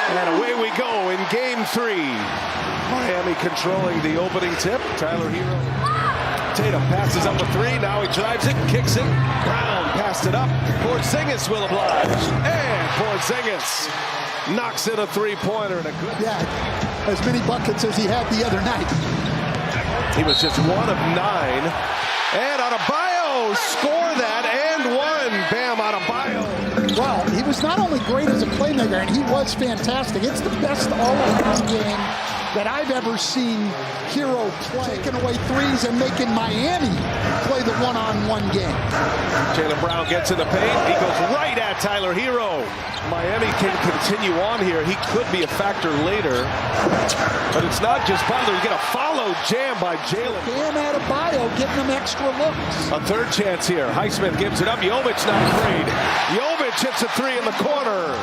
And away we go in game 3. Miami controlling the opening tip. Tyler Hero. Tatum passes up a 3. Now he drives it, kicks it. Brown passed it up. Porzingis will oblige. And Porzingis knocks in a 3-pointer. And a good. Yeah, as many buckets as he had the other night. He was just 1 of 9. And Adebayo score that and 1. Bam, Adebayo. Well, he was not only great as a playmaker, and he was fantastic. It's the best all-around game that I've ever seen Hero play. Taking away threes and making Miami play the one-on-one game. Jaylen Brown gets in the paint. He goes right at Tyler Hero. Miami can continue on here. He could be a factor later. But it's not just Butler. You get a follow jam by Jaylen. Bam Adebayo getting them extra looks. A third chance here. Highsmith gives it up. Jovic not afraid. Jovic hits a 3 in the corner.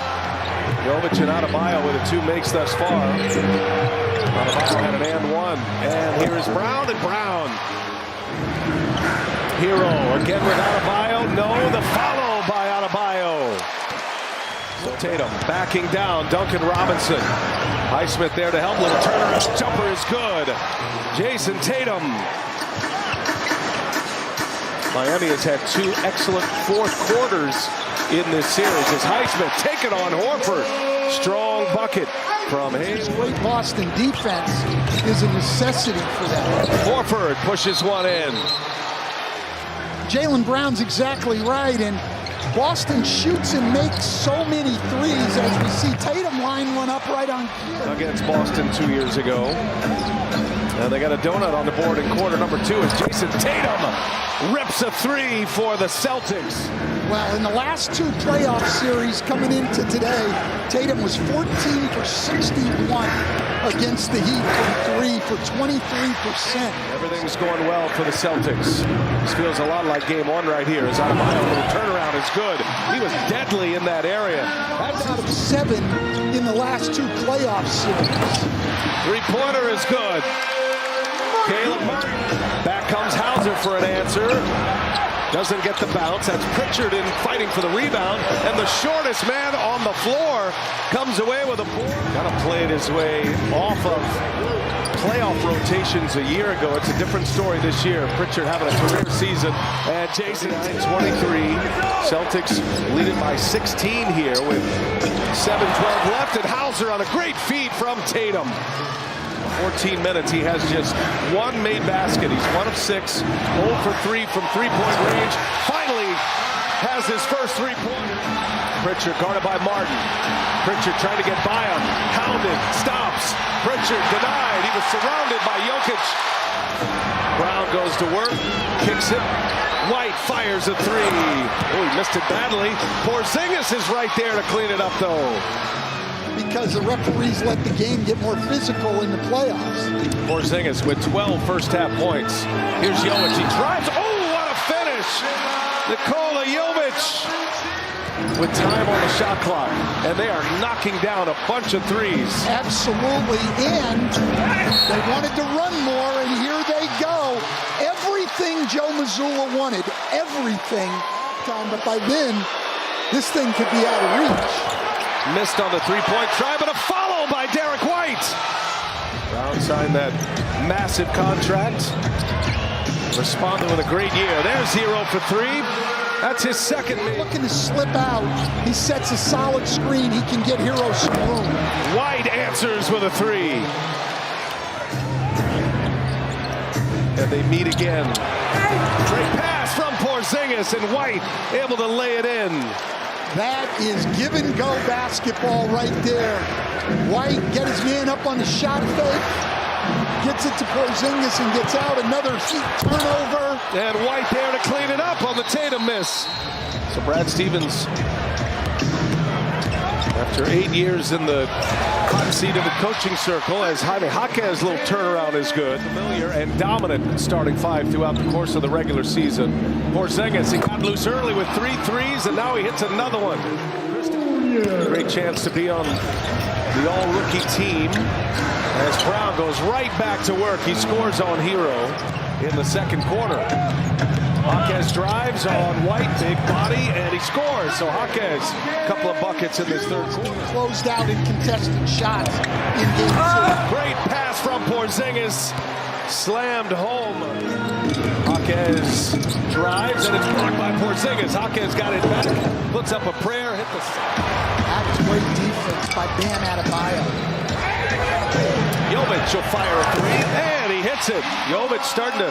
Jovic and Adebayo with a 2 makes thus far. Adebayo had an and 1. And here is Brown and Brown. Hero again with Adebayo. No, the follow by Adebayo. So Tatum backing down. Duncan Robinson. Highsmith there to help. Little turnaround jumper is good. Jason Tatum. Miami has had 2 excellent fourth quarters in this series as Highsmith taking on Horford. Strong bucket from Hayes. Great Boston defense is a necessity for that. Horford pushes one in. Jaylen Brown's exactly right, and Boston shoots and makes so many threes as we see Tatum line one up right on cue. Against Boston 2 years ago. And they got a donut on the board in quarter number 2 as Jason Tatum rips a 3 for the Celtics. Well, in the last 2 playoff series coming into today, Tatum was 14 for 61 against the Heat from 3 for 23%. Everything's going well for the Celtics. This feels a lot like game 1 right here. As Adebayo, a little turnaround is good. He was deadly in that area. That's out of 7 in the last 2 playoff series. 3-pointer is good. Caleb Murray. Back comes Hauser for an answer. Doesn't get the bounce. That's Pritchard in fighting for the rebound. And the shortest man on the floor comes away with a board. Kind of played his way off of playoff rotations a year ago. It's a different story this year. Pritchard having a career season. And Jason 23. Celtics lead it by 16 here with 7:12 left. And Hauser on a great feed from Tatum. 14 minutes, he has just 1 made basket. He's 1 of 6, 0 for 3 from 3-point range. Finally has his first 3-pointer. Pritchard guarded by Martin. Pritchard trying to get by him. Hounded, stops. Pritchard denied. He was surrounded by Jokic. Brown goes to work, kicks it. White fires a 3. Oh, he missed it badly. Porzingis is right there to clean it up, though. Because the referees let the game get more physical in the playoffs. Porzingis with 12 first-half points. Here's Jovic. He drives. Oh, what a finish! Nikola Jovic with time on the shot clock. And they are knocking down a bunch of threes. Absolutely. And they wanted to run more, and here they go. Everything Joe Mazzulla wanted. Everything. But by then, this thing could be out of reach. Missed on the 3-point try, but a follow by Derek White. Brown signed that massive contract. Responded with a great year. There's Hero for 3. That's his second. Looking to slip out. He sets a solid screen. He can get Hero some room. White answers with a 3. And they meet again. Great pass from Porzingis, and White able to lay it in. That is give-and-go basketball right there. White get his man up on the shot fake, gets it to Porzingis and gets out. Another Heat turnover. And White there to clean it up on the Tatum miss. So Brad Stevens, after 8 years in the hot seat of the coaching circle, as Jaime Jaquez's little turnaround is good. Familiar and dominant starting 5 throughout the course of the regular season. Porzingis, he got loose early with 3 threes, and now he hits another one. Great chance to be on the all-rookie team as Brown goes right back to work. He scores on Hero in the second quarter. Jaquez drives on White, big body, and he scores. So Jaquez, a couple of buckets in this third quarter. Closed out in contested shots in game 2. Great pass from Porzingis, slammed home. Jaquez drives, and it's blocked by Porzingis. Jaquez got it back, puts up a prayer, hit the side. That's great defense by Bam Adebayo. Jovic will fire a three, and he hits it. Jovic starting to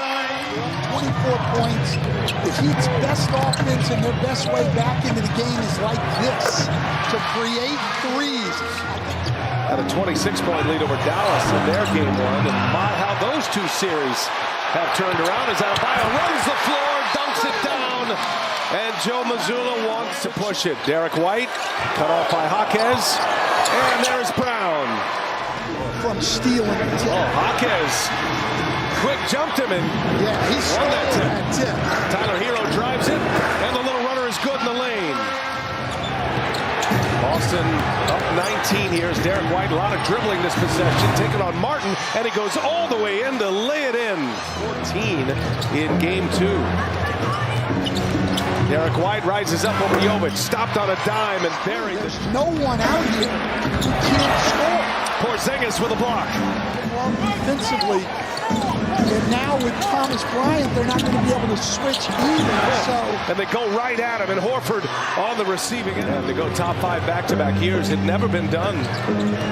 24 points. The Heat's best offense and their best way back into the game is like this, to create threes. Had a 26-point lead over Dallas in their game 1, and my, how those two series have turned around as Adebayo runs the floor, dunks it down, and Joe Mazzulla wants to push it. Derek White cut off by Jaquez, and there's Brown. From stealing the tip. Jaquez quick jumped him and he's won that tip. Tyler Hero drives it, and the little runner is good in the lane. Boston up 19 here as Derek White, a lot of dribbling this possession, taking on Martin, and he goes all the way in to lay it in. 14 in game 2. Derek White rises up over Jovic, stopped on a dime and buried. There's no one out here who can't score. Porzingis with a block. Defensively, and now with Thomas Bryant, they're not going to be able to switch either. So, and they go right at him, and Horford on the receiving end. They go top 5 back-to-back years. It had never been done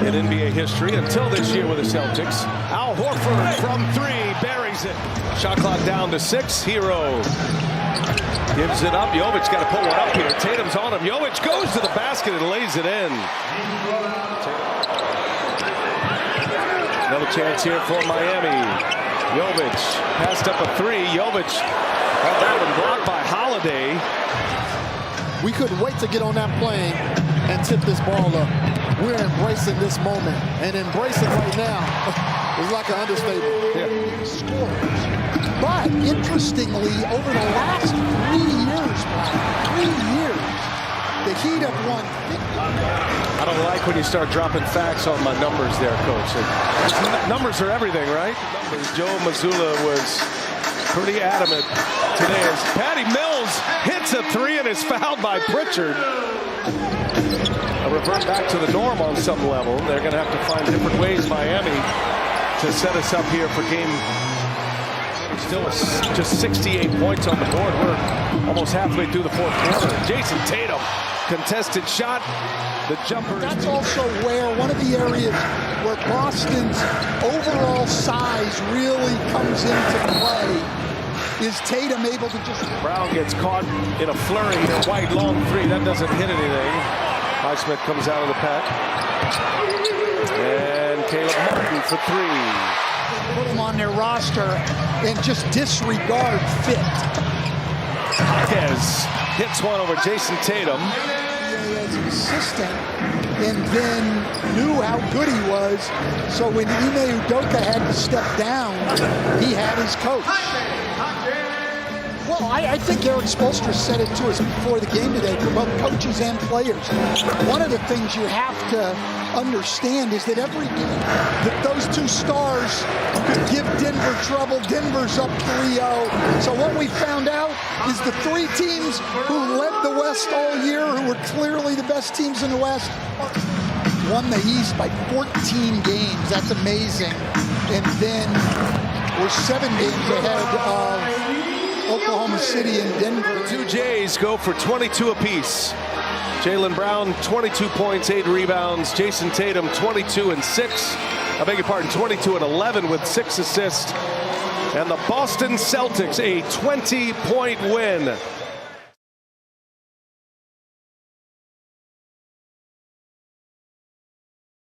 in NBA history until this year with the Celtics. Al Horford from 3 buries it. Shot clock down to 6. Hero gives it up. Jovic got to pull one up here. Tatum's on him. Jovic goes to the basket and lays it in. Another chance here for Miami. Jovic passed up a 3. Jovic had that one blocked by Holiday. We couldn't wait to get on that plane and tip this ball up. We're embracing this moment, and embracing right now is like an understatement. Scores. But interestingly, over the last 3 years, the Heat have won 50. I don't like when you start dropping facts on my numbers there, Coach. Numbers are everything, right? Joe Mazzulla was pretty adamant today as Patty Mills hits a 3 and is fouled by Pritchard. A revert back to the norm on some level. They're going to have to find different ways, Miami, to set us up here for game. Still just 68 points on the board. We're almost halfway through the fourth quarter. Jason Tatum, contested shot. The jumper. That's also where one of the areas where Boston's overall size really comes into play is Tatum able to just... Brown gets caught in a flurry here. White long 3. That doesn't hit anything. Highsmith comes out of the pack. And Caleb Martin for 3. Put them on their roster and just disregard fit. Jaquez hits one over Jason Tatum. As an assistant, and then knew how good he was. So when Ime Udoka had to step down, he had his coach. Well, I think Eric Spoelstra said it to us before the game today for both coaches and players. One of the things you have to understand is that every game that those 2 stars could give Denver trouble. Denver's up 3-0. So what we found out is the 3 teams who led the West all year, who were clearly the best teams in the West, won the East by 14 games. That's amazing. And then we're 7 games ahead of Oklahoma City and Denver. The 2 Jays go for 22 apiece. Jaylen Brown, 22 points, 8 rebounds. Jason Tatum, 22 and 6. I beg your pardon, 22 and 11 with 6 assists. And the Boston Celtics, a 20-point win